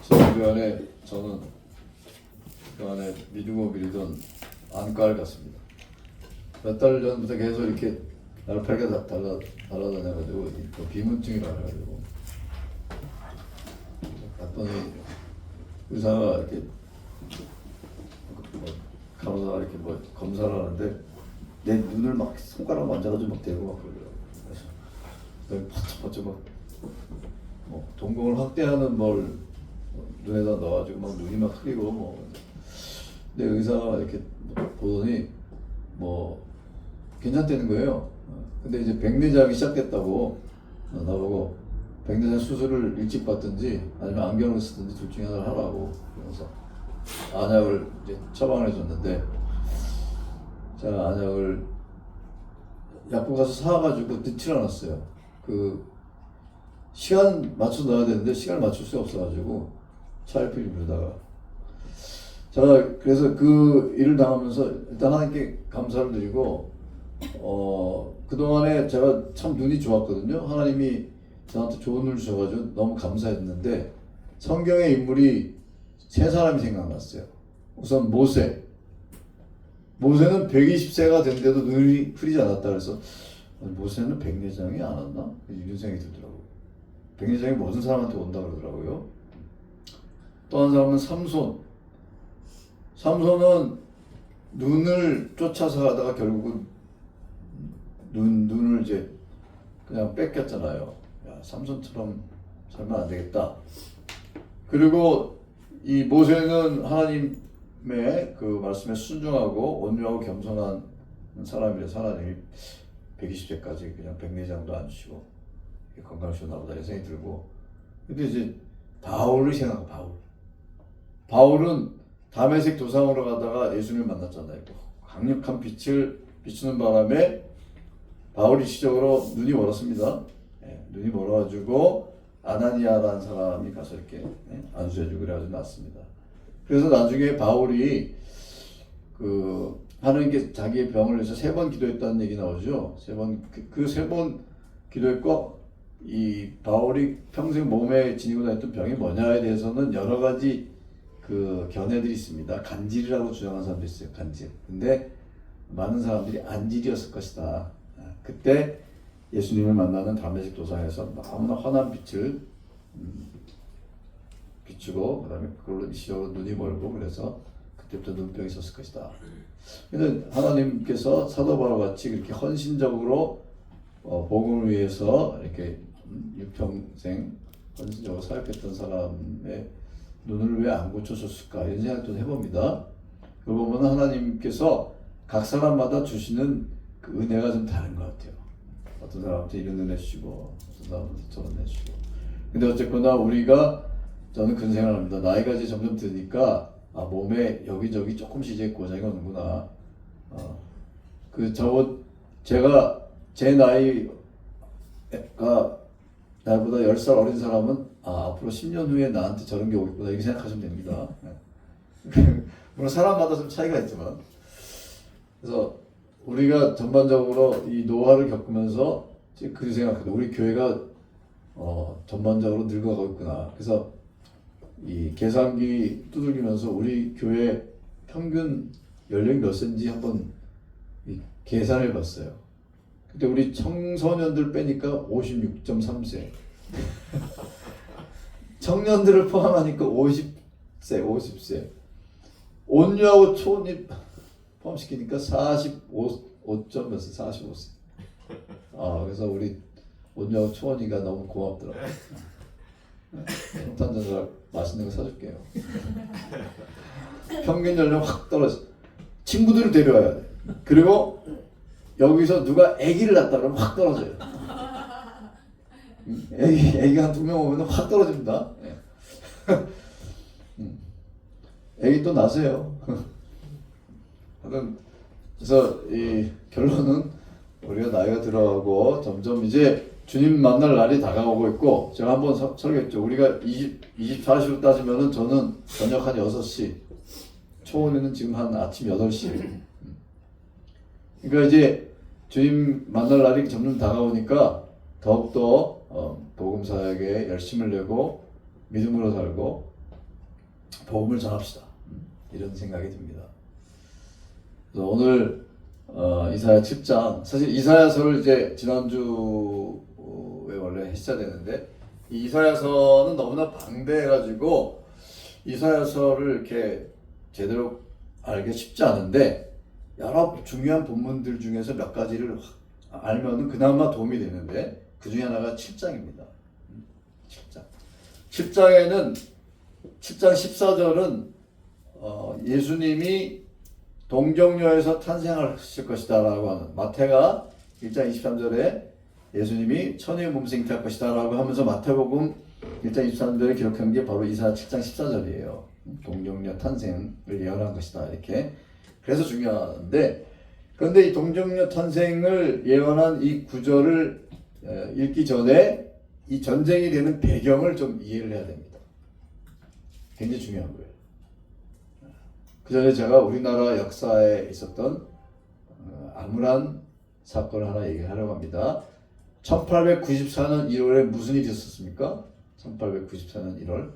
그 안에 저는 그 안에 미루고 미루던 안과를 갔습니다. 몇 달 전부터 계속 이렇게 날파리가 날아다녀가지고 비문증이라 해가지고 갔더니 의사가 이렇게 간호사가 이렇게 뭐 검사를 하는데 내 눈을 막 손가락 만져가지고 막 대고 막 그러더라고요. 그래서 퍼쩍퍼쩍 뭐 동공을 확대하는 뭘 눈에다 넣어가지고 막 눈이 막 흐리고 뭐. 근데 의사가 이렇게 보더니 뭐 괜찮다는 거예요. 근데 이제 백내장이 시작됐다고 나보고 백내장 수술을 일찍 받든지 아니면 안경을 쓰든지 둘 중에 하나를 하라고 그래서 안약을 이제 처방을 해줬는데 제가 안약을 약국 가서 사가지고 넣질 않았어요. 그 시간 맞춰 넣어야 되는데 시간을 맞출 수가 없어가지고 차일피일 부르다가 제가 그래서 그 일을 당하면서 일단 하나님께 감사를 드리고 그동안에 제가 참 눈이 좋았거든요. 하나님이 저한테 좋은 눈을 주셔가지고 너무 감사했는데 성경의 인물이 세 사람이 생각났어요. 우선 모세는 120세가 된데도 눈이 흐리지 않았다 그래서 모세는 백내장이 안 왔나? 이런 생각이 들더라고요. 백내장이 모든 사람한테 온다 그러더라고요. 또 한 사람은 삼손은 눈을 쫓아서 가다가 결국은 눈을 이제 그냥 뺏겼잖아요. 야, 삼손처럼 살면 안 되겠다. 그리고 이 모세는 하나님의 그 말씀에 순종하고 온유하고 겸손한 사람이라서 하나님이 120세까지 그냥 백내장도 안 주시고 건강하셨나 보다 이런 생각이 들고. 근데 이제 바울을 생각하고 바울은 다메섹 도상으로 가다가 예수님을 만났잖아요. 강력한 빛을 비추는 바람에 바울이 시적으로 눈이 멀었습니다. 눈이 멀어가지고 아나니아라는 사람이 가서 이렇게 안수해주고 그래가지고 났습니다. 그래서 나중에 바울이 그 하나님께 자기의 병을 위해서 3번 기도했다는 얘기 나오죠. 그 3번 기도했고 이 바울이 평생 몸에 지니고 다녔던 병이 뭐냐에 대해서는 여러 가지 그 견해들이 있습니다. 간질이라고 주장하는 사람도 있어요. 간질. 근데 많은 사람들이 안질이었을 것이다. 그때 예수님을 만나는 다메섹 도상에서 너무나 환한 빛을 비추고 그다음에 그걸로 일시적으로 눈이 멀고 그래서 그때부터 눈병이 있었을 것이다. 근데 하나님께서 사도 바울과 같이 그렇게 헌신적으로 복음을 위해서 이렇게 일평생 헌신적으로 사역했던 사람의 눈을 왜 안 고쳐줬을까 이런 생각도 해봅니다. 그걸 보면 하나님께서 각 사람마다 주시는 그 은혜가 좀 다른 것 같아요. 어떤 사람한테 이런 은혜 주시고 어떤 사람한테 저런 은혜 주시고. 근데 어쨌거나 우리가 저는 그런 생각을 합니다. 나이가 이제 점점 드니까 몸에 여기저기 조금씩 이제 고장이 오는구나. 제가 제 나이가 나보다 10살 어린 사람은 앞으로 10년 후에 나한테 저런 게 오겠구나 이렇게 생각하시면 됩니다. 물론 사람마다 좀 차이가 있지만 그래서 우리가 전반적으로 이 노화를 겪으면서 그 생각해도 우리 교회가 전반적으로 늙어가고 있구나. 그래서 이 계산기 두들기면서 우리 교회 평균 연령이 몇 세인지 한번 계산해 봤어요. 근데 우리 청소년들 빼니까 56.3세. 청년들을 포함하니까 50세. 온유하고 초혼이 포함시키니까 45세. 그래서 우리 온유하고 초혼이가 너무 고맙더라고요. 성탄절날 맛있는 거 사줄게요. 평균 연령 확 떨어져. 친구들을 데려와야 돼. 그리고 여기서 누가 아기를 낳았다 그러면 확 떨어져요. 아기가 한 2명 오면 확 떨어집니다. 아기 또 낳으세요. 하여튼 그래서 이 결론은 우리가 나이가 들어가고 점점 이제 주님 만날 날이 다가오고 있고 제가 한번 설교했죠. 우리가 24시로 따지면은 저는 저녁 한 6시, 초원에는 지금 한 아침 8시. 그러니까 이제 주님 만날 날이 점점 다가오니까 더욱더 복음 사역에 열심을 내고 믿음으로 살고 복음을 전합시다. 이런 생각이 듭니다. 그래서 오늘 이사야 7장, 사실 이사야서를 이제 지난주에 원래 했어야 되는데 이 이사야서는 너무나 방대해가지고 이사야서를 이렇게 제대로 알기 쉽지 않은데 여러 중요한 본문들 중에서 몇 가지를 알면은 그나마 도움이 되는데 그 중에 하나가 7장입니다. 7장에는 7장 14절은 예수님이 동정녀에서 탄생하실 것이다 라고 하는, 마태가 1장 23절에 예수님이 천의 몸소 잉태할 것이다 라고 하면서 마태복음 1장 23절에 기록한 게 바로 이사야 7장 14절이에요. 동정녀 탄생을 예언한 것이다 이렇게. 그래서 중요한데, 그런데 이 동정녀 탄생을 예언한 이 구절을 읽기 전에 이 전쟁이 되는 배경을 좀 이해를 해야 됩니다. 굉장히 중요한 거예요. 그 전에 제가 우리나라 역사에 있었던 암울한 사건을 하나 얘기하려고 합니다. 1894년 1월에 무슨 일이 있었습니까? 1894년 1월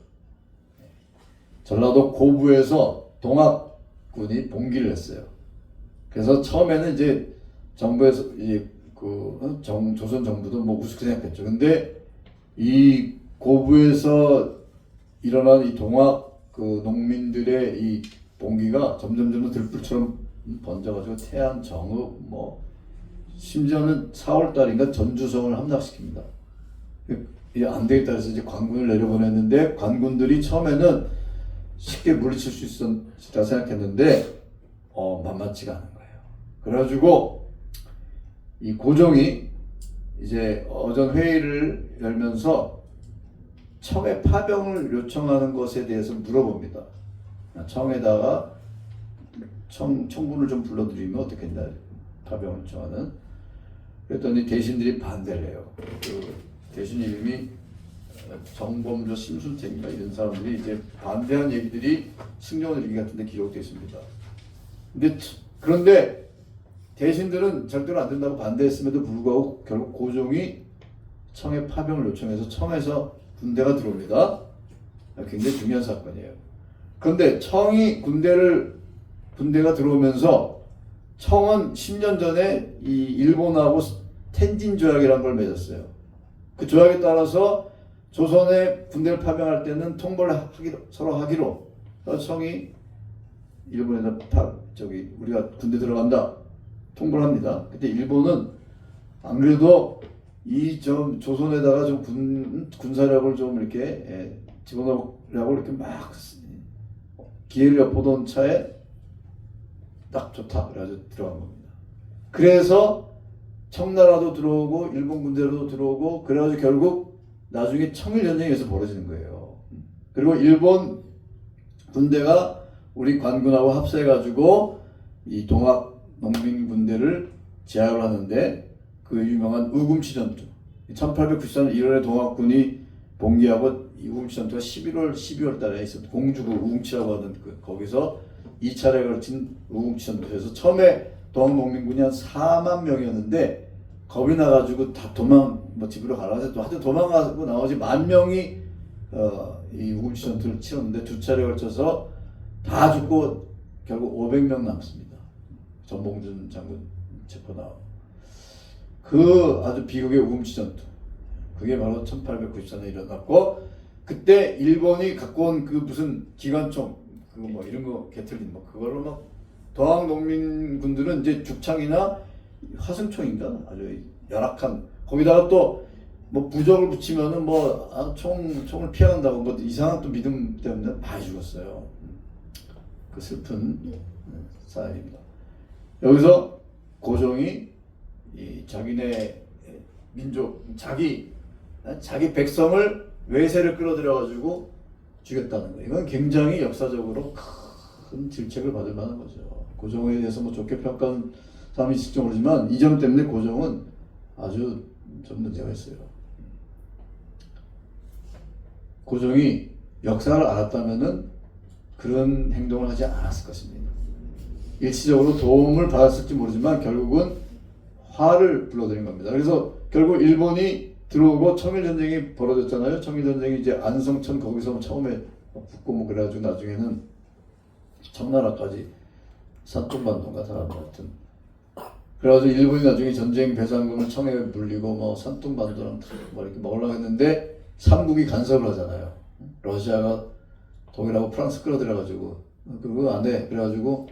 전라도 고부에서 동학군이 봉기를 했어요. 그래서 처음에는 이제 정부에서 조선 정부도 뭐 우습게 생각했죠. 근데 이 고부에서 일어난 이 동학 농민들의 이 봉기가 점점 들불처럼 번져가지고 태안, 정읍, 뭐 심지어는 4월 달인가 전주성을 함락시킵니다. 이게 안 되겠다 해서 이제 관군을 내려보냈는데 관군들이 처음에는 쉽게 물리칠 수 있었다 생각했는데 만만치가 않은 거예요. 그래가지고 이 고종이 이제 어전 회의를 열면서 청의 파병을 요청하는 것에 대해서 물어봅니다. 청에다가 청군을 좀 불러들이면 어떻겠냐, 파병을 요청하는. 그랬더니 대신들이 반대를 해요. 그 대신 이름이 정범조, 심순택인가 이런 사람들이 이제 반대한 얘기들이 승정원 일기 같은 데 기록되어 있습니다. 그런데 대신들은 절대로 안 된다고 반대했음에도 불구하고 결국 고종이 청에 파병을 요청해서 청에서 군대가 들어옵니다. 굉장히 중요한 사건이에요. 그런데 청이 군대가 들어오면서 청은 10년 전에 이 일본하고 텐진 조약이라는 걸 맺었어요. 그 조약에 따라서 조선에 군대를 파병할 때는 통보를 서로 하기로 청이 일본에다 우리가 군대 들어간다 통보를 합니다. 그때 일본은 안 그래도 조선에다가 좀 군사력을 좀 이렇게 집어넣으려고 이렇게 막 기회를 엿보던 차에 딱 좋다 그래가지고 들어간 겁니다. 그래서 청나라도 들어오고 일본 군대도 들어오고 그래가지고 결국 나중에 청일전쟁에서 벌어지는 거예요. 그리고 일본 군대가 우리 관군하고 합세해가지고 이 동학 농민 군대를 제압을 하는데 그 유명한 우금치 전투, 1894년 1월에 동학군이 봉기하고 이 우금치 전투가 11월, 12월 달에 있었던 공주구 우금치라고 하는 거기서 2차례에 걸친 우금치 전투에서 처음에 동학 농민군이 한 4만 명이었는데 겁이 나가지고 다 집으로 가라서 또 하여튼 도망가고 나머지 10,000명이 이 우금치 전투를 치렀는데 2차례에 걸쳐서 다 죽고 결국 500명 남습니다. 전봉준 장군 체포 나오고. 그 아주 비극의 우금치 전투, 그게 바로 1894년에 일어났고, 그때 일본이 갖고 온 그 무슨 기관총 그거 뭐 이런 거 게틀린 뭐 그걸로 막 동학 농민군들은 이제 죽창이나 화승총인가 아주 열악한, 거기다가 또 뭐 부적을 붙이면은 총을 피한다고 뭐 이상한 또 믿음 때문에 많이 죽었어요. 그 슬픈 사연입니다. 여기서 고종이 이 자기네 민족, 자기 백성을 외세를 끌어들여가지고 죽였다는 거예요. 이건 굉장히 역사적으로 큰 질책을 받을 만한 거죠. 고종에 대해서 뭐 좋게 평가하는 사람이 있을지 모르지만 이 점 때문에 고종은 아주 좀 문제가 있어요. 고종이 역사를 알았다면은 그런 행동을 하지 않았을 것입니다. 일시적으로 도움을 받았을지 모르지만 결국은 화를 불러들인 겁니다. 그래서 결국 일본이 들어오고 청일전쟁이 벌어졌잖아요. 청일전쟁이 이제 안성천 거기서 처음에 붙고 뭐 그래가지고 나중에는 청나라까지 산둥반도인가 사람들 같은. 그래가지고 일본이 나중에 전쟁 배상금을 청해에 물리고 뭐 산둥반도랑 뭐 이렇게 먹으려고 했는데 삼국이 간섭을 하잖아요. 러시아가 독일하고 프랑스 끌어들여가지고 그거 안 돼. 그래가지고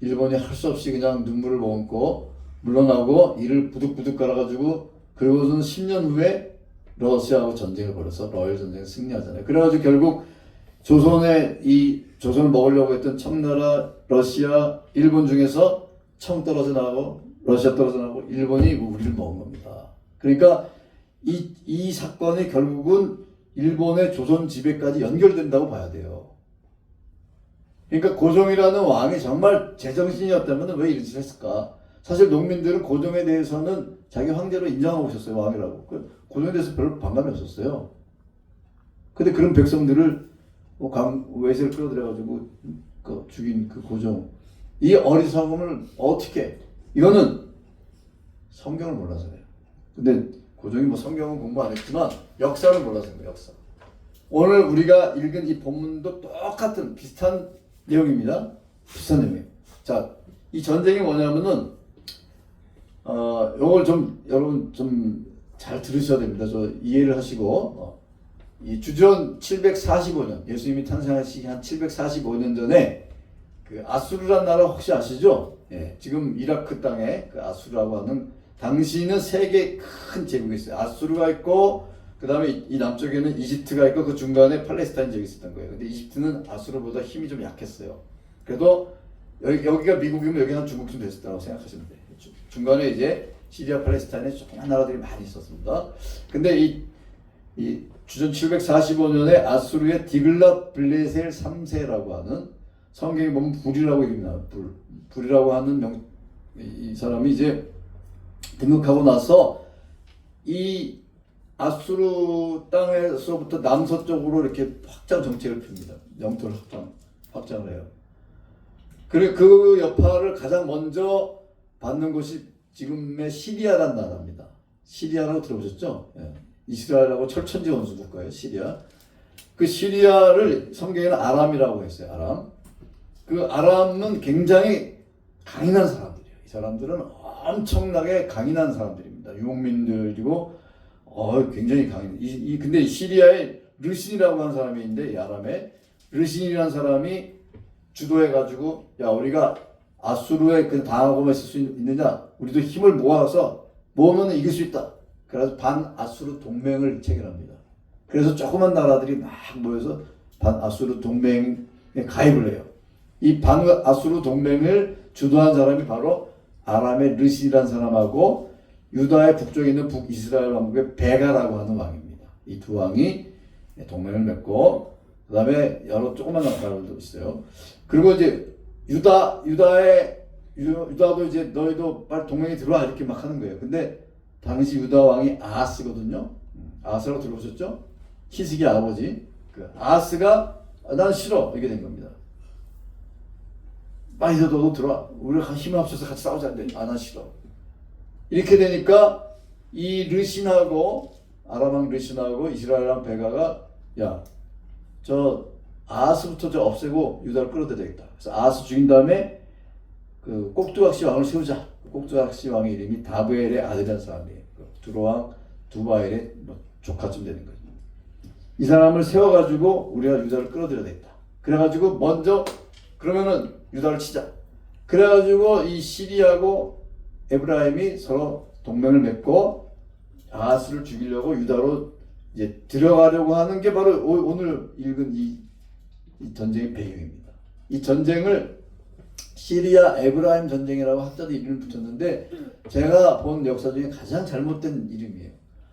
일본이 할 수 없이 그냥 눈물을 머금고 물러나고 이를 부득부득 깔아가지고 그리고서는 10년 후에 러시아하고 전쟁을 벌여서 러일 전쟁에 승리하잖아요. 그래가지고 결국 조선을 먹으려고 했던 청나라, 러시아, 일본 중에서 청 떨어져 나가고 러시아 떨어져 나가고 일본이 우리를 먹은 겁니다. 그러니까 이 사건이 결국은 일본의 조선 지배까지 연결된다고 봐야 돼요. 그러니까 고종이라는 왕이 정말 제정신이었다면 왜 이런 짓을 했을까? 사실 농민들은 고종에 대해서는 자기 황제로 인정하고 있었어요. 왕이라고. 고종에 대해서 별로 반감이 없었어요. 근데 그런 백성들을 외세를 끌어들여가지고 죽인 그 고종. 이 어리석음을 어떻게, 이거는 성경을 몰라서요. 근데 고종이 뭐 성경은 공부 안 했지만 역사를 몰라서 그래요. 역사. 오늘 우리가 읽은 이 본문도 똑같은 비슷한 내용입니다. 비슷한 내용이에요. 자, 이 전쟁이 뭐냐면은 요걸 좀 여러분 좀 잘 들으셔야 됩니다. 저 이해를 하시고 이 주전 745년 예수님이 탄생하시기 한 745년 전에 그 아수르란 나라 혹시 아시죠? 예, 지금 이라크 땅에 그 아수르라고 하는 당시는 세계 큰 제국이 있어요. 아수르가 있고 그 다음에 이 남쪽에는 이집트가 있고 그 중간에 팔레스타인 지역이 있었던 거예요. 근데 이집트는 아수르보다 힘이 좀 약했어요. 그래도 여기가 미국이면 여기 한 중국쯤 됐었다고 생각하시면 돼요. 중간에 이제 시리아 팔레스타인에 조그만 나라들이 많이 있었습니다. 근데 이 주전 745년에 아수르의 디글랏 빌레셀 3세라고 하는 성경에 보면 불이라고 이름이 나와요. 불이라고 하는 이 사람이 이제 등극하고 나서 이 아수르 땅에서부터 남서쪽으로 이렇게 확장 정책을 핍니다. 영토를 확장을 해요. 그리고 그 여파를 가장 먼저 받는 곳이 지금의 시리아란 나라입니다. 시리아라고 들어보셨죠? 예. 이스라엘하고 철천지 원수 국가예요. 시리아. 그 시리아를 성경에는 아람이라고 했어요. 아람. 그 아람은 굉장히 강인한 사람들이에요. 이 사람들은 엄청나게 강인한 사람들입니다. 유목민들이고 굉장히 강인. 근데 시리아에 르신이라고 하는 사람이 있는데 이 아람에 르신이라는 사람이 주도해가지고 야 우리가 아수르에 그 당하고만 있을 수 있느냐? 우리도 힘을 모으면 이길 수 있다. 그래서 반아수르 동맹을 체결합니다. 그래서 조그만 나라들이 막 모여서 반아수르 동맹에 가입을 해요. 이 반아수르 동맹을 주도한 사람이 바로 아람의 르신이라는 사람하고 유다의 북쪽에 있는 북이스라엘 왕국의 베가라고 하는 왕입니다. 이 두 왕이 동맹을 맺고 그 다음에 여러 조그만 나라들도 있어요. 그리고 이제 유다도 이제 너희도 빨리 동맹에 들어와 이렇게 막 하는 거예요. 근데 당시 유다 왕이 아하스거든요. 아하스라고 들어보셨죠? 히스기 아버지. 그 아하스가 난 싫어 이렇게 된 겁니다. 빨리 너도 들어와. 우리가 힘을 합쳐서 같이 싸우자. 난 싫어. 이렇게 되니까 이 르신하고 아람 왕 르신하고 이스라엘 왕 베가가 야 저 아하스부터 저 없애고 유다를 끌어들여야 되겠다. 그래서 아하스 죽인 다음에 그 꼭두각시 왕을 세우자. 꼭두각시 왕의 이름이 다브엘의 아들이라는 사람이에요. 두로왕 두바엘의 조카쯤 되는 거죠. 이 사람을 세워가지고 우리가 유다를 끌어들여야 되겠다. 그래가지고 먼저 그러면은 유다를 치자. 그래가지고 이 시리아하고 에브라임이 서로 동맹을 맺고 아하스를 죽이려고 유다로 이제 들어가려고 하는 게 바로 오늘 읽은 이 전쟁의 배경입니다. 이 전쟁을 시리아 에브라임 전쟁이라고 학자들이 이름을 붙였는데 제가 본 역사 중에 가장 잘못된 이름이에요.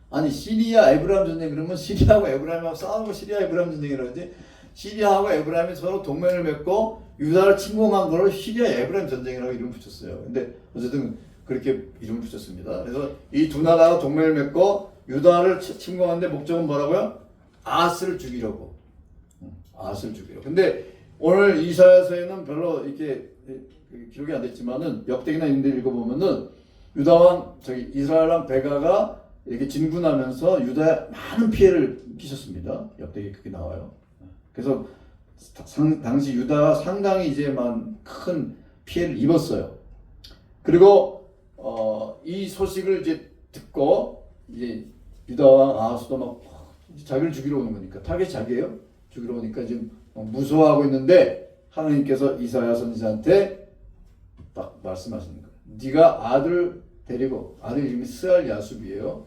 아니 시리아 에브라임 전쟁 그러면 시리아하고 에브라임하고 싸우고 시리아 에브라임 전쟁이라고 하지 시리아하고 에브라임이 서로 동맹을 맺고 유다를 침공한 거를 시리아 에브라임 전쟁이라고 이름을 붙였어요. 근데 어쨌든 그렇게 이름을 붙였습니다. 그래서 이 두 나라가 동맹을 맺고 유다를 침공하는데 목적은 뭐라고요? 아하스를 죽이려고. 아하스를 죽이려고. 근데 오늘 이사야서에는 별로 이렇게 기록이 안 됐지만은 역대기나 이런 데 읽어보면은 유다왕 이스라엘 왕 베가가 이렇게 진군하면서 유다에 많은 피해를 끼쳤습니다. 역대기 그렇게 나와요. 그래서 당시 유다가 상당히 이제 큰 피해를 입었어요. 그리고 이 소식을 이제 듣고 이제 유다 왕 아하스도 막 자기를 죽이러 오는 거니까 타겟이 자기예요. 죽이러 오니까 지금 무서워하고 있는데 하나님께서 이사야 선지자한테 딱 말씀하시는 거예요. 네가 아들 데리고, 아들 이름이 스알 야숲이에요.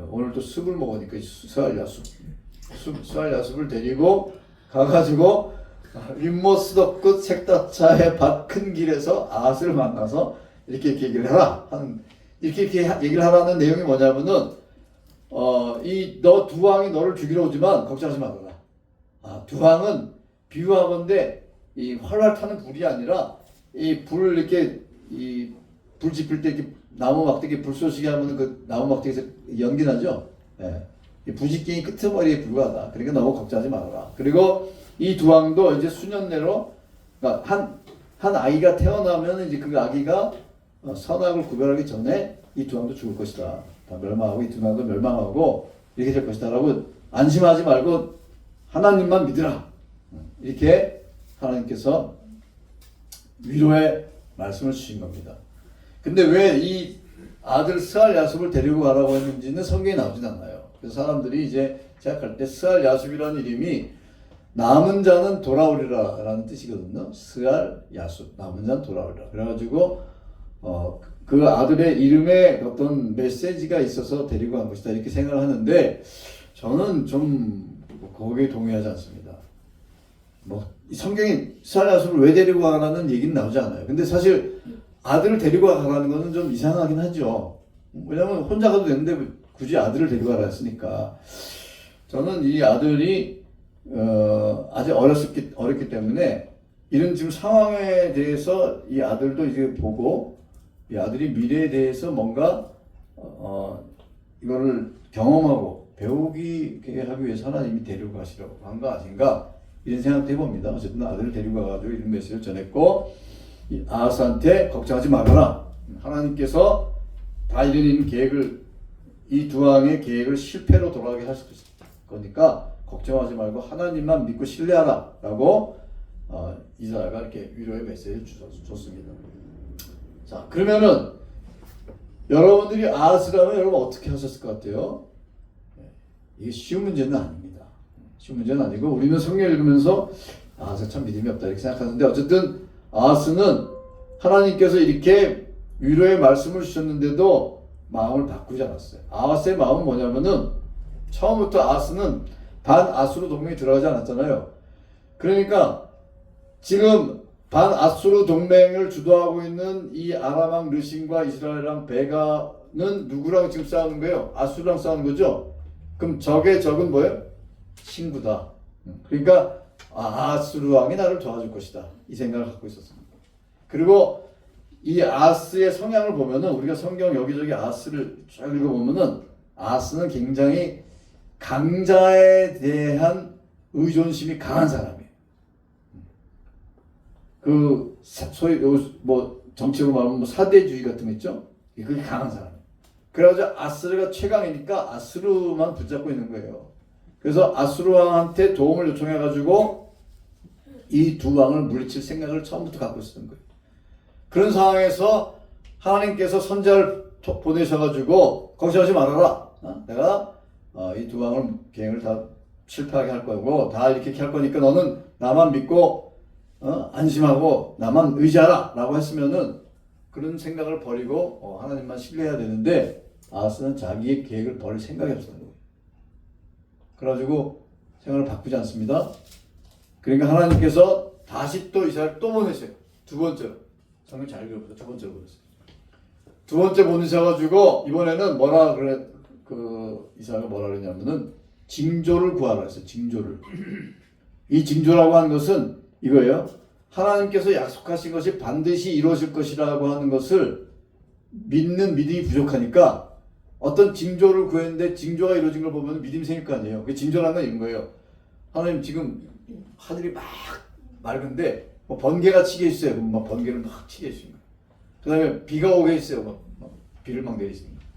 오늘 또 숲을 먹으니까 스알 야숲, 스알 야숲을 데리고 가가지고 림모스 덕끝 색다차의 밭 큰 길에서 아하스를 만나서 이렇게 얘기를 해라 하는, 이렇게 얘기를 하라는 내용이 뭐냐면은 이 너 두 왕이 너를 죽이러 오지만 걱정하지 말아라. 두 왕은 비유하건대 이 활활 타는 불이 아니라 이 불을 이렇게 이 불 지필 때 이렇게 나무 막대기 불 쏘시게 하면 그 나무 막대기에서 연기 나죠. 예. 이 부직갱이 끄트머리에 불과하다. 그러니까 너무 걱정하지 말아라. 그리고 이 두 왕도 이제 수년 내로, 그러니까 한 아이가 태어나면 이제 그 아기가 선악을 구별하기 전에 이 두 왕도 죽을 것이다. 다 멸망하고 이 두 왕도 멸망하고 이렇게 될 것이다라고 안심하지 말고 하나님만 믿으라. 이렇게 하나님께서 위로의 말씀을 주신 겁니다. 근데 왜 이 아들 스알 야숲을 데리고 가라고 했는지는 성경에 나오진 않아요. 그래서 사람들이 이제 생각할 때 스알 야숲이라는 이름이 남은 자는 돌아오리라 라는 뜻이거든요. 스알 야숲, 남은 자는 돌아오리라. 그래가지고 그 아들의 이름에 어떤 메시지가 있어서 데리고 간 것이다 이렇게 생각을 하는데 저는 좀 거기에 동의하지 않습니다. 성경이 스알 야숲을 왜 데리고 가라는 얘기는 나오지 않아요. 근데 사실 아들을 데리고 가라는 것은 좀 이상하긴 하죠. 왜냐면 혼자 가도 되는데 굳이 아들을 데리고 가라 했으니까. 저는 이 아들이 아직 어렸기 때문에 이런 지금 상황에 대해서 이 아들도 이제 보고 이 아들이 미래에 대해서 뭔가 이거를 경험하고 배우기 하기 위해서 하나님이 데리고 가시려고 한 거 아닌가 이런 생각도 해봅니다. 어쨌든 아들을 데리고 가가지고 이런 메시지를 전했고 이 아하스한테 걱정하지 말아라. 하나님께서 다 이런 계획을 이 두 왕의 계획을 실패로 돌아가게 하실 거니까 걱정하지 말고 하나님만 믿고 신뢰하라 라고 이사야가 이렇게 위로의 메시지를 줬습니다. 자, 그러면은 여러분들이 아하스라면 여러분 어떻게 하셨을 것 같아요? 이게 쉬운 문제는 아닙니다. 쉬운 문제는 아니고 우리는 성경 읽으면서 아하스 참 믿음이 없다 이렇게 생각하는데 어쨌든 아하스는 하나님께서 이렇게 위로의 말씀을 주셨는데도 마음을 바꾸지 않았어요. 아하스의 마음은 뭐냐면은 처음부터 아하스는 반아수르 동맹에 들어가지 않았잖아요. 그러니까 지금 반아수르 동맹을 주도하고 있는 이 아람 왕 르신과 이스라엘 왕 베가는 누구랑 지금 싸우는 거예요? 아수르랑 싸우는 거죠? 그럼 적의 적은 뭐예요? 친구다. 그러니까 아하스루 왕이 나를 도와줄 것이다. 이 생각을 갖고 있었습니다. 그리고 이 아하스의 성향을 보면은 우리가 성경 여기저기 아하스를 쭉 읽어보면은 아하스는 굉장히 강자에 대한 의존심이 강한 사람이에요. 그 소위 정치로 말하면 사대주의 같은 거 있죠? 그게 강한 사람이에요. 그래가지고 아스르가 최강이니까 아스루만 붙잡고 있는 거예요. 그래서 아수르 왕한테 도움을 요청해가지고 이 두 왕을 물리칠 생각을 처음부터 갖고 있었던 거예요. 그런 상황에서 하나님께서 선지자를 보내셔가지고 걱정하지 말아라. 내가 이 두 왕을 계획을 다 실패하게 할 거고 다 이렇게 할 거니까 너는 나만 믿고 안심하고 나만 의지하라 라고 했으면은 그런 생각을 버리고 하나님만 신뢰해야 되는데 아하스는 자기의 계획을 버릴 생각이 없었던 거예요. 그래가지고 생각을 바꾸지 않습니다. 그러니까 하나님께서 다시 또 이스라엘 또 보내세요. 두 번째로. 성경 잘 읽어보세요. 두 번째로 보냈어요. 두 번째 보내셔가지고 이번에는 이스라엘가 뭐라 그러냐면은 징조를 구하라 했어요. 징조를. 이 징조라고 하는 것은 이거예요. 하나님께서 약속하신 것이 반드시 이루어질 것이라고 하는 것을 믿는 믿음이 부족하니까 어떤 징조를 구했는데 징조가 이루어진 걸 보면 믿음이 생길 거 아니에요. 그 징조라는 건 이런 거예요. 하나님 지금 하늘이 막 맑은데 번개가 치게 있어요. 그럼 번개를 막 치게 해주신 거예요. 그 다음에 비가 오게 있어요. 비를 막 내리시는 거예요.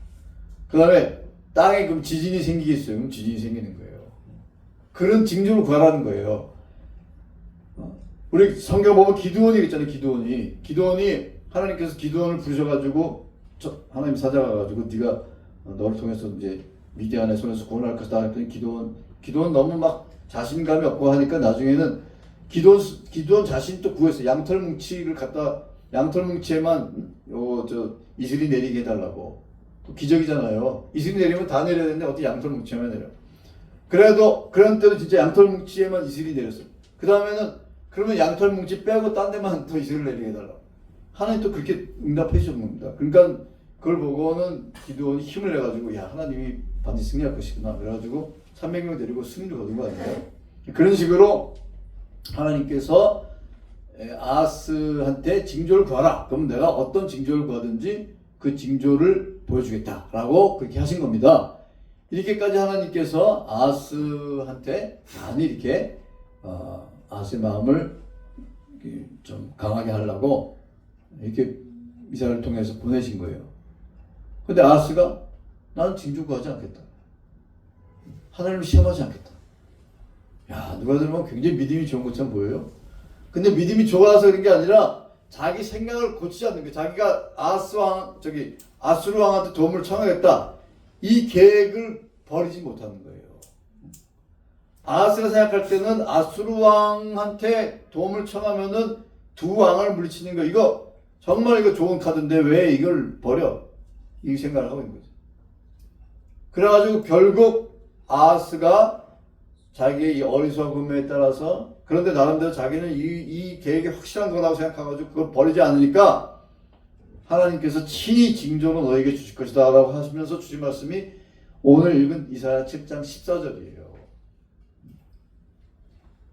그 다음에 땅에 그럼 지진이 생기게 있어요. 그럼 지진이 생기는 거예요. 그런 징조를 구하라는 거예요. 우리 성경 보면 기드온이 있잖아요. 기드온이 하나님께서 기드온을 부르셔가지고 하나님 찾아가가지고 네가 너를 통해서 이제 미디안의 손에서 구원할 것이다 했더니 기드온 너무 막 자신감이 없고 하니까 나중에는 기드온 자신이 또 구했어요. 양털 뭉치에만 이슬이 내리게 해달라고. 기적이잖아요. 이슬이 내리면 다 내려야 되는데 어떻게 양털 뭉치에만 내려? 그래도 그런 때도 진짜 양털 뭉치에만 이슬이 내렸어요. 그 다음에는 그러면 양털 뭉치 빼고 딴 데만 또 이슬을 내리게 해달라고. 하나님 또 그렇게 응답해 주셨습니다. 그러니까 그걸 보고는 기드온이 힘을 내가지고 야 하나님이 반드시 승리할 것이구나. 그래가지고 300명 데리고 승리를 거둔 거 아니에요? 그런 식으로 하나님께서 아하스한테 징조를 구하라. 그럼 내가 어떤 징조를 구하든지 그 징조를 보여주겠다라고 그렇게 하신 겁니다. 이렇게까지 하나님께서 아하스한테 많이 이렇게 아하스의 마음을 좀 강하게 하려고 이렇게 이사야를 통해서 보내신 거예요. 근데 아하스가 나는 징조 구하지 않겠다. 하나님을 시험하지 않겠다. 야, 누가 들으면 굉장히 믿음이 좋은 것처럼 보여요. 근데 믿음이 좋아서 그런 게 아니라 자기 생각을 고치지 않는 거예요. 자기가 아수르 왕한테 도움을 청하겠다. 이 계획을 버리지 못하는 거예요. 아하스가 생각할 때는 아수르 왕한테 도움을 청하면은 두 왕을 물리치는 거. 이거 정말 이거 좋은 카드인데 왜 이걸 버려? 이 생각을 하고 있는 거죠. 그래가지고 결국 아하스가 자기의 이 어리석음에 따라서 그런데 나름대로 자기는 이 계획이 확실한 거라고 생각해가지고 그걸 버리지 않으니까 하나님께서 친히 징조로 너에게 주실 것이다 라고 하시면서 주신 말씀이 오늘 읽은 이사야 7장 14절이에요.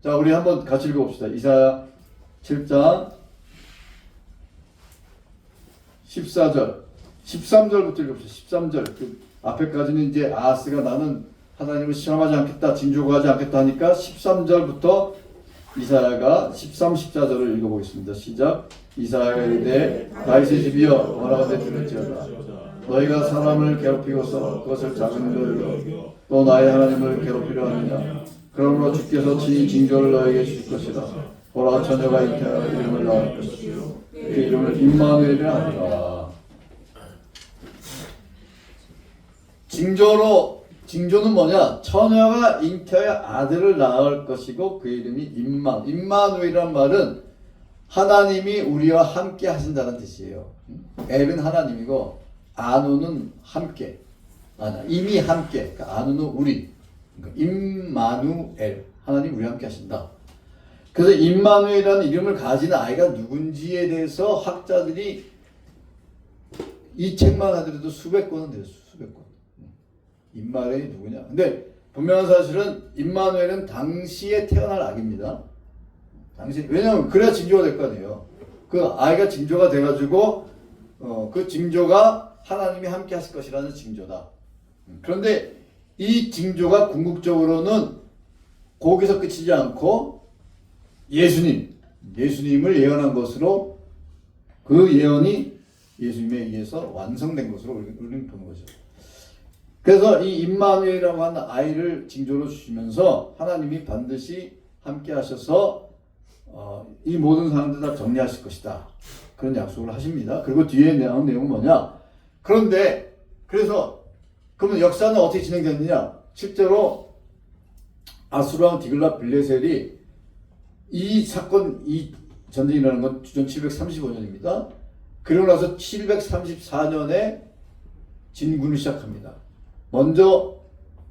자, 우리 한번 같이 읽어봅시다. 이사야 7장 14절 13절부터 읽어봅시다. 13절 그 앞에까지는 이제 아하스가 나는 하나님을 시험하지 않겠다, 징조구하지 않겠다 하니까 13절부터 이사야가 13, 14절을 읽어보겠습니다. 시작. 이사야가 이르되 다윗의 집이여 원하건대 들을지어다. 너희가 사람을 괴롭히고서 그것을 작은 것으로 또 나의 하나님을 괴롭히려 하느냐. 그러므로 주께서 친히 징조를 너에게 주실 것이다. 보라 처녀가 잉태하여 이름을 낳을 것이요 그 이름을 임마누엘이라 하리라. 징조는 뭐냐? 처녀가 잉태하여 아들을 낳을 것이고 그 이름이 임마누엘이란 말은 하나님이 우리와 함께 하신다는 뜻이에요. 엘은 하나님이고 아누는 함께. 이미 함께. 그러니까 아누는 우리. 그러니까 임마누엘. 하나님 우리와 함께 하신다. 그래서 임마누엘이라는 이름을 가진 아이가 누군지에 대해서 학자들이 이 책만 하더라도 수백 권은 돼요. 수백 권. 임마누엘이 누구냐? 근데 분명한 사실은 임마누엘은 당시에 태어날 아기입니다. 왜냐하면 그래야 징조가 될 거 아니에요. 그 아이가 징조가 돼가지고 그 징조가 하나님이 함께 하실 것이라는 징조다. 그런데 이 징조가 궁극적으로는 거기서 끝이지 않고 예수님을 예언한 것으로 그 예언이 예수님에 의해서 완성된 것으로 우리는 보는 거죠. 그래서 이 임마누엘이라고 하는 아이를 징조로 주시면서 하나님이 반드시 함께 하셔서 이 모든 사람들 다 정리하실 것이다. 그런 약속을 하십니다. 그리고 뒤에 나온 내용은 뭐냐? 그런데 그래서 그러면 역사는 어떻게 진행됐느냐? 실제로 아수르 왕 디글랏 빌레셀이 이 사건, 이 전쟁이 일어난 건 주전 735년입니다. 그러고 나서 734년에 진군을 시작합니다. 먼저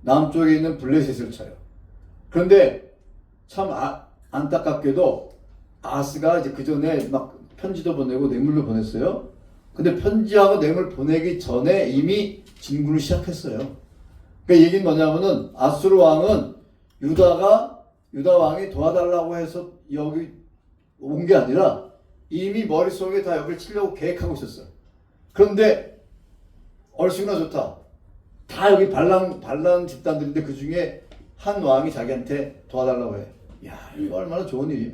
남쪽에 있는 블레셋을 쳐요. 그런데 참 안타깝게도 아하스가 이제 그 전에 막 편지도 보내고 뇌물도 보냈어요. 근데 편지하고 뇌물 보내기 전에 이미 진군을 시작했어요. 그 얘기는 뭐냐면은 아수르 왕은 유다 왕이 도와달라고 해서 여기 온 게 아니라 이미 머릿속에 다 여기를 치려고 계획하고 있었어요. 그런데 얼씨구나 좋다. 다 여기 반란 집단들인데 그 중에 한 왕이 자기한테 도와달라고 해. 야, 이거 얼마나 좋은 일이에요.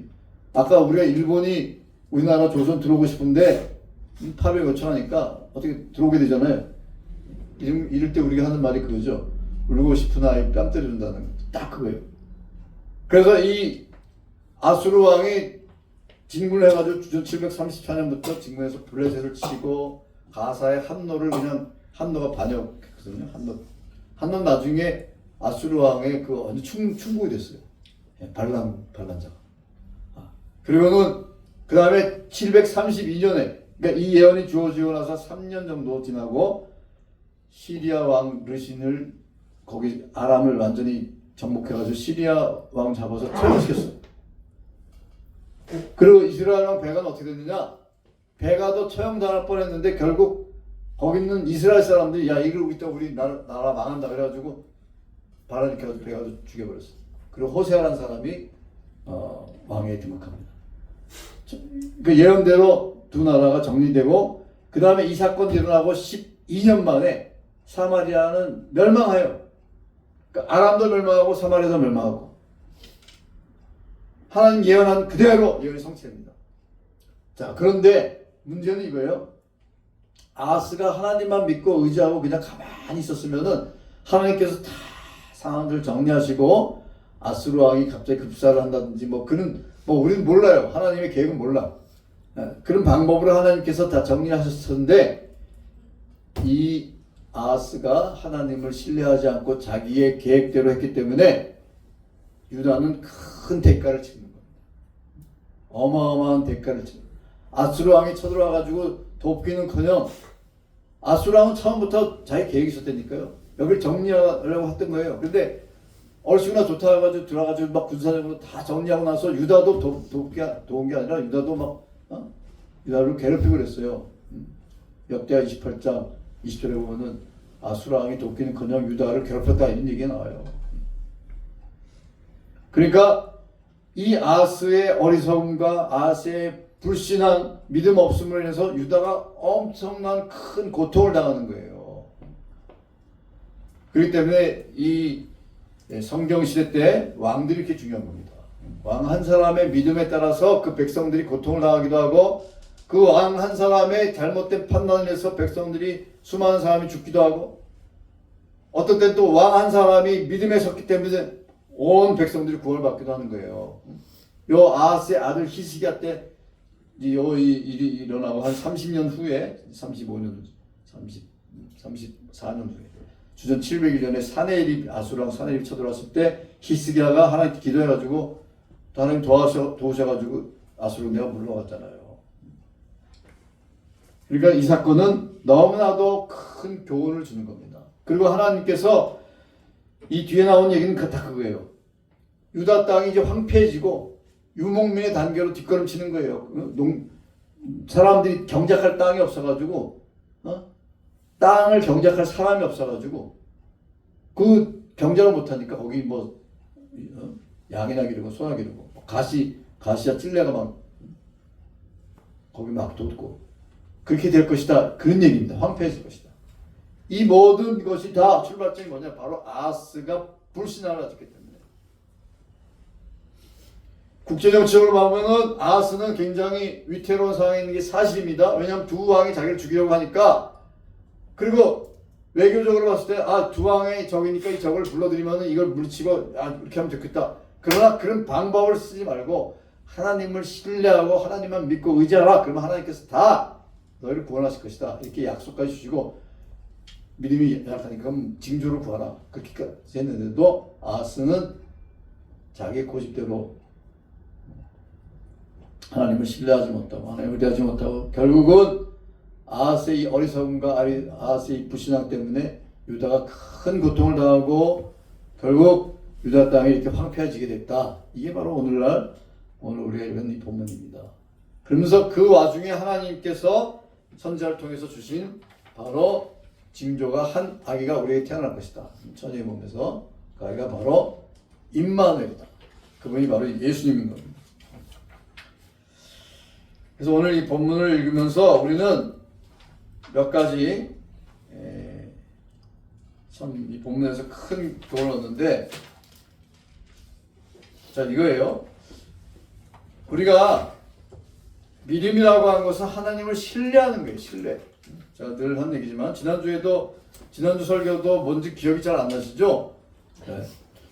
아까 우리가 일본이 우리나라 조선 들어오고 싶은데 800여 천 하니까 어떻게 들어오게 되잖아요. 이럴 때 우리가 하는 말이 그거죠. 울고 싶은 아이 뺨 때려준다는 거. 딱 그거예요. 그래서 이 아수르 왕이 진군을 해가지고 주전 734년부터 진군해서 블레셋을 치고 가사의 한노를 그냥 한노가 반역했거든요. 한노 나중에 아수르 왕의 그 완전 충국이 됐어요. 반란자가. 그리고는 그 다음에 732년에 그러니까 이 예언이 주어지고 나서 3년 정도 지나고 시리아 왕 르신을 거기 아람을 완전히 정복해가지고 시리아 왕 잡아서 처형시켰어요. 그리고 이스라엘 왕 베가는 어떻게 됐느냐? 베가도 처형당할 뻔했는데 결국 거기 있는 이스라엘 사람들이 야 이걸 우리 나라 망한다 그래가지고 발언해가지고 베가도 죽여버렸어. 그리고 호세아라는 사람이 왕에 등극합니다. 그 예언대로 두 나라가 정리되고 그 다음에 이 사건이 일어나고 12년 만에 사마리아는 멸망해요. 그러니까 아람도 멸망하고 사마리아도 멸망하고 하나님 예언한 그대로 예언이 성취됩니다. 자, 그런데 문제는 이거예요. 아하스가 하나님만 믿고 의지하고 그냥 가만히 있었으면은 하나님께서 다 상황들을 정리하시고 아수르 왕이 갑자기 급사를 한다든지 우리는 몰라요. 하나님의 계획은 몰라. 그런 방법으로 하나님께서 다 정리하셨었는데 이 아하스가 하나님을 신뢰하지 않고 자기의 계획대로 했기 때문에 유다는 큰 대가를 치는 겁니다. 어마어마한 대가를 치는 겁니다. 아수르 왕이 쳐들어와가지고 돕기는커녕 아수르 왕은 처음부터 자기 계획이 있었다니까요. 여기를 정리하려고 했던 거예요. 근데 얼씨구나 좋다 해가지고 들어가지고 막 군사적으로 다 정리하고 나서 유다도 도운 게 아니라 유다도 유다를 괴롭히고 그랬어요. 역대하 28장 20절에 보면은 아수르 왕이 돕기는커녕 유다를 괴롭혔다 이런 얘기가 나와요. 그러니까 이 아하스의 어리석음과 아하스의 불신한 믿음 없음을 인해서 유다가 엄청난 큰 고통을 당하는 거예요. 그렇기 때문에 이 성경시대 때 왕들이 이렇게 중요한 겁니다. 왕 한 사람의 믿음에 따라서 그 백성들이 고통을 당하기도 하고 그 왕 한 사람의 잘못된 판단을 해서 백성들이 수많은 사람이 죽기도 하고 어떤 때는 또 왕 한 사람이 믿음에 섰기 때문에 온 백성들이 구원을 받기도 하는 거예요. 요 아하스의 아들 히스기야 때 요 일이 일어나고 한 30년 후에 34년 후에 주전 701년에 사네립 아수르왕 사네립 쳐들어왔을 때 히스기야가 하나님께 기도해가지고 하나님 도우셔가지고 아수르 내가 물러갔잖아요. 그러니까 이 사건은 너무나도 큰 교훈을 주는 겁니다. 그리고 하나님께서 이 뒤에 나온 얘기는 다 그거예요. 유다 땅이 이제 황폐해지고 유목민의 단계로 뒷걸음치는 거예요. 사람들이 경작할 땅이 없어가지고 땅을 경작할 사람이 없어가지고 그 경작을 못하니까 거기 양이나 기르고 소나 기르고 가시야 찔레가 막 거기 막 돋고 그렇게 될 것이다. 그런 얘기입니다. 황폐해질 것이다. 이 모든 것이 다 출발점이 뭐냐? 바로 아하스가 불신앙을 가졌기 때문에. 국제정치적으로 보면은 아하스는 굉장히 위태로운 상황에 있는 게 사실입니다. 왜냐하면 두 왕이 자기를 죽이려고 하니까. 그리고 외교적으로 봤을 때 두 왕의 적이니까 이 적을 불러들이면은 이걸 물리치고 이렇게 하면 좋겠다. 그러나 그런 방법을 쓰지 말고 하나님을 신뢰하고 하나님만 믿고 의지하라. 그러면 하나님께서 다 너희를 구원하실 것이다. 이렇게 약속까지 주시고 믿음이 약하니까 징조를 구하라. 그렇게까지 했는데도 아하스는 자기 고집대로 하나님을 신뢰하지 못하고 하나님을 의뢰하지 못하고 결국은 아하스의 이 어리석음과 아하스의 이 불신앙 때문에 유다가 큰 고통을 당하고 결국 유다 땅이 이렇게 황폐해지게 됐다. 이게 바로 오늘 우리가 읽은 이 본문입니다. 그러면서 그 와중에 하나님께서 선지자를 통해서 주신 바로 징조가 한 아기가 우리에게 태어날 것이다. 천의 몸에서 그 아기가 바로 임마누엘이다. 그분이 바로 예수님인 겁니다. 그래서 오늘 이 본문을 읽으면서 우리는 몇 가지 참 이 본문에서 큰 교훈을 얻는데 자 이거예요. 우리가 믿음이라고 하는 것은 하나님을 신뢰하는 거예요. 신뢰. 제가 늘 한 얘기지만 지난주 설교도 뭔지 기억이 잘 안 나시죠? 네.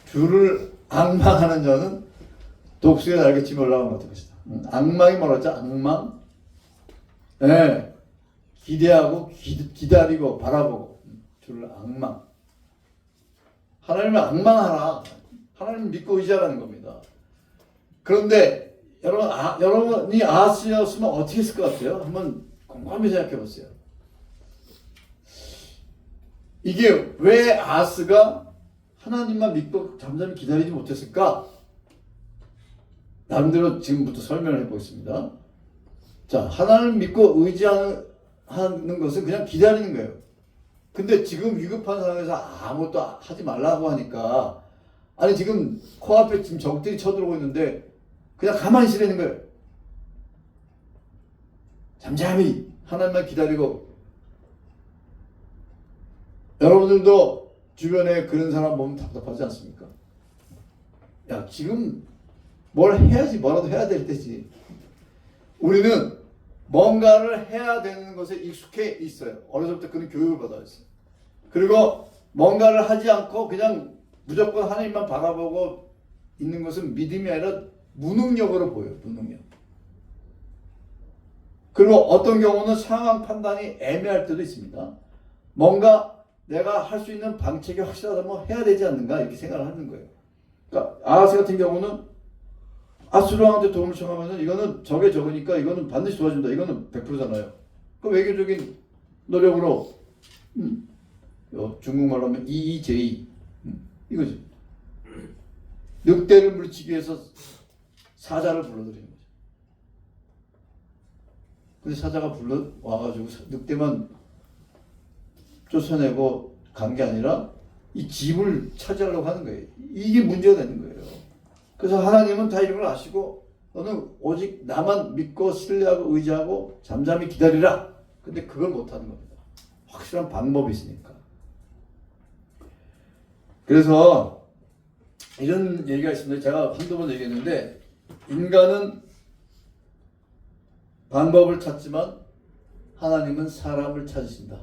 주를 앙망하는 자는 독수리의 날개침이 올라간 것 같은 것이다. 악망이 뭐라 했죠? 악망? 예. 기대하고 기다리고 바라보고 주를 악망. 하나님을 악망하라. 하나님을 믿고 의지하라는 겁니다. 그런데 여러분이 아하스였으면 어떻게 했을 것 같아요? 한번 곰곰이 생각해 보세요. 이게 왜 아하스가 하나님만 믿고 잠잠히 기다리지 못했을까? 나름대로 지금부터 설명을 해보겠습니다. 자, 하나님을 믿고 의지하는 것은 그냥 기다리는 거예요. 근데 지금 위급한 상황에서 아무것도 하지 말라고 하니까, 아니 지금 코앞에 지금 적들이 쳐들어오고 있는데 그냥 가만히 있으라는 거예요. 잠잠히 하나님만 기다리고. 여러분들도 주변에 그런 사람 보면 답답하지 않습니까? 야, 지금 뭘 해야지, 뭐라도 해야 될 때지. 우리는 뭔가를 해야 되는 것에 익숙해 있어요. 어려서부터 그런 교육을 받아왔어요. 그리고 뭔가를 하지 않고 그냥 무조건 하나님만 바라보고 있는 것은 믿음이 아니라 무능력으로 보여요. 무능력. 그리고 어떤 경우는 상황 판단이 애매할 때도 있습니다. 뭔가 내가 할 수 있는 방책이 확실하다면 해야 되지 않는가 이렇게 생각을 하는 거예요. 그러니까 아하스 같은 경우는 아수르 왕한테 도움을 청하면은 이거는 적에 적으니까 이거는 반드시 도와준다. 이거는 100%잖아요. 그 외교적인 노력으로 중국말로 하면 EEJ 이거지. 늑대를 물리치기 위해서 사자를 불러들이는 거죠. 근데 사자가 불러와가지고 늑대만 쫓아내고 간 게 아니라 이 집을 차지하려고 하는 거예요. 이게 문제가 되는 거예요. 그래서 하나님은 다 이런 걸 아시고 너는 오직 나만 믿고 신뢰하고 의지하고 잠잠히 기다리라. 근데 그걸 못하는 겁니다. 확실한 방법이 있으니까. 그래서 이런 얘기가 있습니다. 제가 한두 번 얘기했는데 인간은 방법을 찾지만 하나님은 사람을 찾으신다.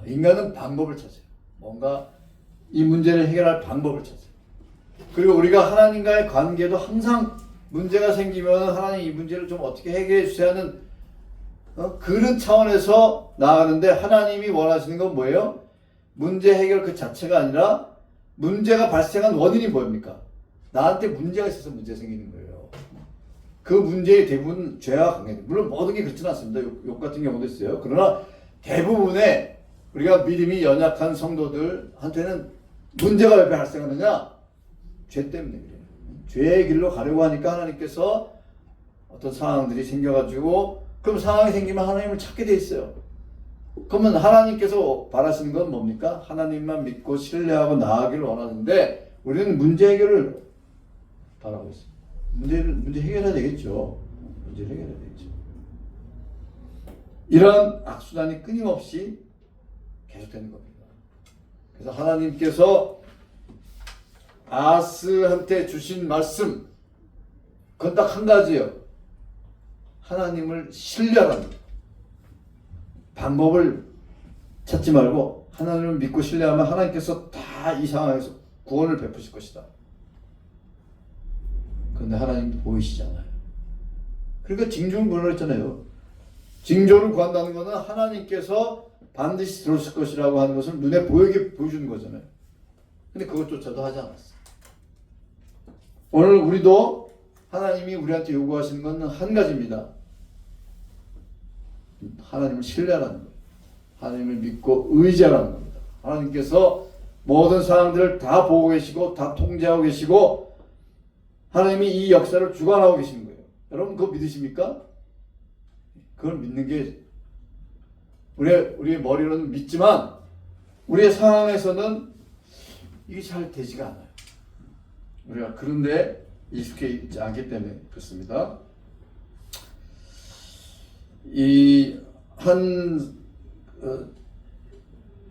인간은 방법을 찾아요. 뭔가 이 문제를 해결할 방법을 찾아요. 그리고 우리가 하나님과의 관계도 항상 문제가 생기면 하나님 이 문제를 좀 어떻게 해결해 주셔야 하는 그런 차원에서 나아가는데 하나님이 원하시는 건 뭐예요? 문제 해결 그 자체가 아니라 문제가 발생한 원인이 뭡니까? 나한테 문제가 있어서 문제 생기는 거예요. 그 문제의 대부분 죄와 관계입니다. 물론 모든 게 그렇지는 않습니다. 욕 같은 경우도 있어요. 그러나 대부분의 우리가 믿음이 연약한 성도들한테는 문제가 왜 발생하느냐? 죄 때문에 그래요. 죄의 길로 가려고 하니까 하나님께서 어떤 상황들이 생겨가지고 그럼 상황이 생기면 하나님을 찾게 돼 있어요. 그러면 하나님께서 바라시는 건 뭡니까? 하나님만 믿고 신뢰하고 나아가기를 원하는데 우리는 문제 해결을 바라고 있어요. 문제 해결해야 되겠죠. 문제 해결해야 되겠죠. 이런 악순환이 끊임없이 계속되는 겁니다. 그래서 하나님께서 아하스한테 주신 말씀 그건 딱 한 가지예요. 하나님을 신뢰하라는 거예요. 방법을 찾지 말고 하나님을 믿고 신뢰하면 하나님께서 다 이 상황에서 구원을 베푸실 것이다. 그런데 하나님도 보이시잖아요. 그러니까 징조를 구하라 했잖아요. 징조를 구한다는 것은 하나님께서 반드시 들어오실 것이라고 하는 것을 눈에 보여주는 거잖아요. 근데 그것조차도 하지 않았어요. 오늘 우리도 하나님이 우리한테 요구하시는 건 한 가지입니다. 하나님을 신뢰하라는 거예요. 하나님을 믿고 의지하라는 겁니다. 하나님께서 모든 상황들을 다 보고 계시고 다 통제하고 계시고 하나님이 이 역사를 주관하고 계시는 거예요. 여러분 그거 믿으십니까? 그걸 믿는 게 우리의 머리로는 믿지만 우리의 상황에서는 이게 잘 되지가 않아요. 우리가 그런데 익숙해 있지 않기 때문에 그렇습니다. 이 한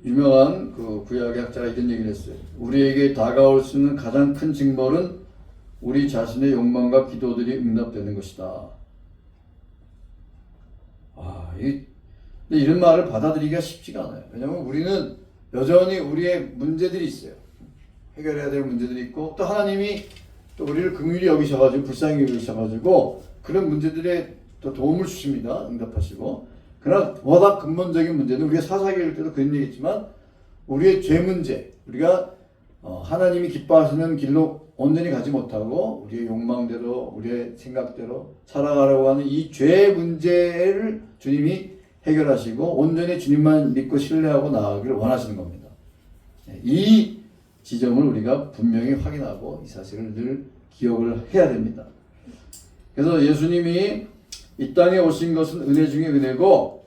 유명한 그 구약의 학자가 이런 얘기를 했어요. 우리에게 다가올 수 있는 가장 큰 징벌은 우리 자신의 욕망과 기도들이 응답되는 것이다. 이런 말을 받아들이기가 쉽지가 않아요. 왜냐하면 우리는 여전히 우리의 문제들이 있어요. 해결해야 될 문제들이 있고 또 하나님이 또 우리를 긍휼히 여기셔가지고 불쌍히 여기셔가지고 그런 문제들에 또 도움을 주십니다. 응답하시고. 그러나 워낙 근본적인 문제는 우리가 사사기일 때도 그런 얘기했지만 우리의 죄 문제, 우리가 하나님이 기뻐하시는 길로 온전히 가지 못하고 우리의 욕망대로 우리의 생각대로 살아가려고 하는 이 죄 문제를 주님이 해결하시고 온전히 주님만 믿고 신뢰하고 나아가기를 원하시는 겁니다. 이 지점을 우리가 분명히 확인하고 이 사실을 늘 기억을 해야 됩니다. 그래서 예수님이 이 땅에 오신 것은 은혜 중에 은혜고,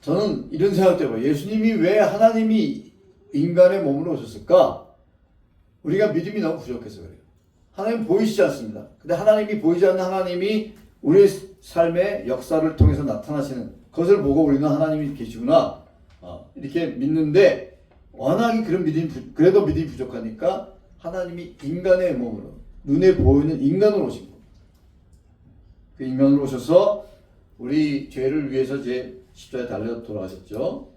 저는 이런 생각도 해봐요. 예수님이 왜 하나님이 인간의 몸으로 오셨을까? 우리가 믿음이 너무 부족해서 그래요. 하나님 보이시지 않습니다. 근데 하나님이 보이지 않는 하나님이 우리의 삶의 역사를 통해서 나타나시는 것을 보고 우리는 하나님이 계시구나 이렇게 믿는데, 워낙에 그런 그래도 믿음이 부족하니까 하나님이 인간의 몸으로 눈에 보이는 인간으로 오신 겁니다. 그 인간으로 오셔서 우리 죄를 위해서 이제 십자가에 달려 돌아가셨죠.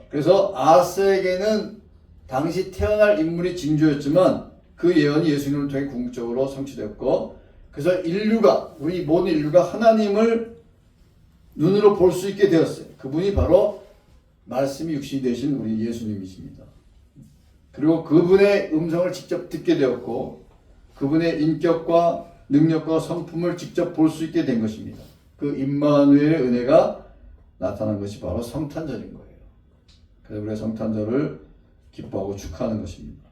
그래서 아하스에게는 당시 태어날 인물이 징조였지만 그 예언이 예수님을 통해 궁극적으로 성취되었고, 그래서 우리 모든 인류가 하나님을 눈으로 볼 수 있게 되었어요. 그분이 바로 말씀이 육신이 되신 우리 예수님이십니다. 그리고 그분의 음성을 직접 듣게 되었고 그분의 인격과 능력과 성품을 직접 볼 수 있게 된 것입니다. 그 임마누엘의 은혜가 나타난 것이 바로 성탄절인 거예요. 그래서 우리가 성탄절을 기뻐하고 축하하는 것입니다.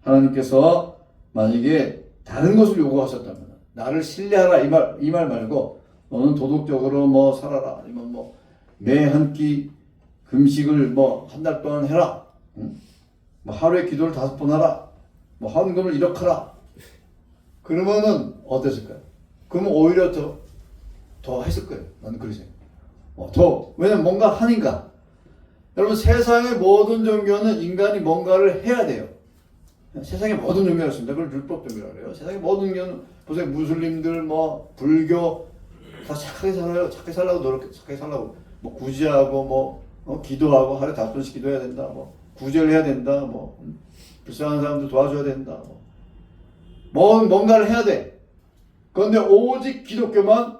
하나님께서 만약에 다른 것을 요구하셨다면, 나를 신뢰하라 이 말 말고 너는 도덕적으로 뭐 살아라, 아니면 뭐 매 한 끼 금식을 뭐 한 달 동안 해라, 뭐 하루에 기도를 5번 하라, 뭐 헌금을 1억 하라, 그러면은 어땠을까요? 그러면 오히려 더 했을 거예요. 나는 그렇게 생각해요. 왜냐면 뭔가 하니까. 여러분, 세상의 모든 종교는 인간이 뭔가를 해야 돼요. 세상의 모든 종교가 있습니다. 그걸 율법 종교라고 해요. 세상의 모든 종교는 보세요. 무슬림들, 뭐 불교 다 착하게 살아요. 착하게 살라고 착하게 살라고 뭐 구제하고 기도하고 하루에 5번씩 기도해야 된다. 뭐 구제를 해야 된다. 뭐 불쌍한 사람들 도와줘야 된다. 뭔가를 해야 돼. 그런데 오직 기독교만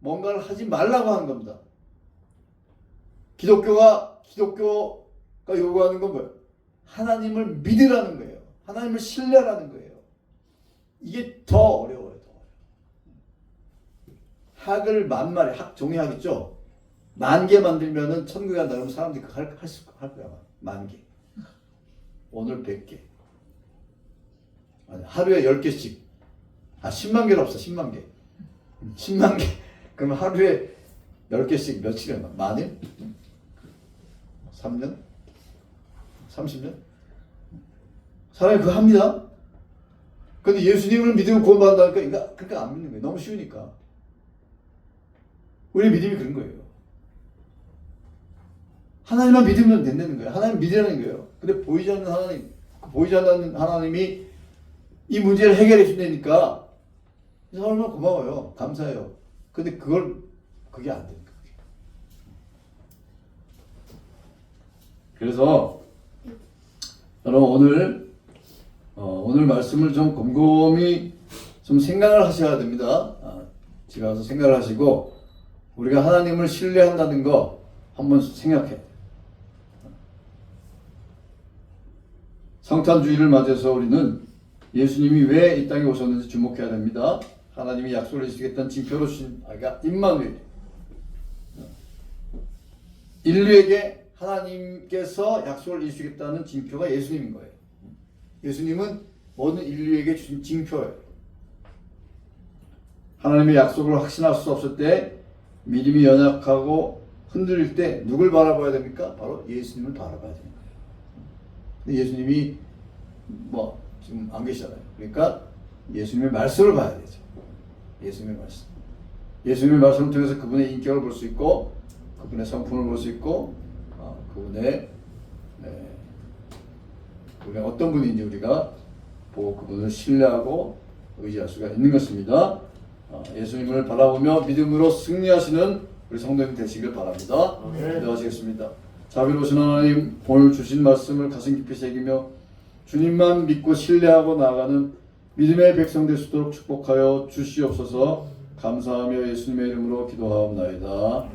뭔가를 하지 말라고 하는 겁니다. 기독교가 요구하는 건 뭐예요? 하나님을 믿으라는 거예요. 하나님을 신뢰하라는 거예요. 이게 더 어려워요. 학을 만말에, 종이학 있죠? 10,000개 만들면은 천국에 간다 그러면 사람들이 할 거야. 10,000개. 오늘 100개. 아니, 하루에 10개씩. 10만 개는 없어. 10만 개. 10만 개. 그러면 하루에 10개씩 며칠이나? 만일? 3년? 30년? 사람이 그거 합니다. 근데 예수님을 믿으면 구원받는다니까, 그러니까 안 믿는 거예요. 너무 쉬우니까. 우리 믿음이 그런 거예요. 하나님만 믿으면 된다는 거예요. 하나님 믿으라는 거예요. 근데 보이지 않는 하나님이 이 문제를 해결해 준다니까 얼마나 고마워요. 감사해요. 근데 그게 안 되니까. 그래서 여러분, 오늘 말씀을 좀 곰곰이 좀 생각을 하셔야 됩니다. 집에 와서 생각을 하시고 우리가 하나님을 신뢰한다는 거 한번 생각해. 성탄주의를 맞아서 우리는 예수님이 왜 이 땅에 오셨는지 주목해야 됩니다. 하나님이 약속을 해주시겠다는 징표로 주신 아이가 임마누엘. 인류에게 하나님께서 약속을 해주시겠다는 징표가 예수님인 거예요. 예수님은 모든 인류에게 주신 징표예요. 하나님의 약속을 확신할 수 없을 때, 믿음이 연약하고 흔들릴 때 누굴 바라봐야 됩니까? 바로 예수님을 바라봐야 되는 거예요. 근데 예수님이 지금 안 계시잖아요. 그러니까 예수님의 말씀을 봐야 되죠. 예수님의 말씀. 예수님의 말씀을 통해서 그분의 인격을 볼 수 있고, 그분의 성품을 볼 수 있고, 그분의 어떤 분인지 우리가 보고 그분을 신뢰하고 의지할 수가 있는 것입니다. 예수님을 바라보며 믿음으로 승리하시는 우리 성도님 되시길 바랍니다. 기도하시겠습니다. 자비로우신 하나님, 오늘 주신 말씀을 가슴 깊이 새기며 주님만 믿고 신뢰하고 나아가는 믿음의 백성 될 수 있도록 축복하여 주시옵소서. 감사하며 예수님의 이름으로 기도하옵나이다.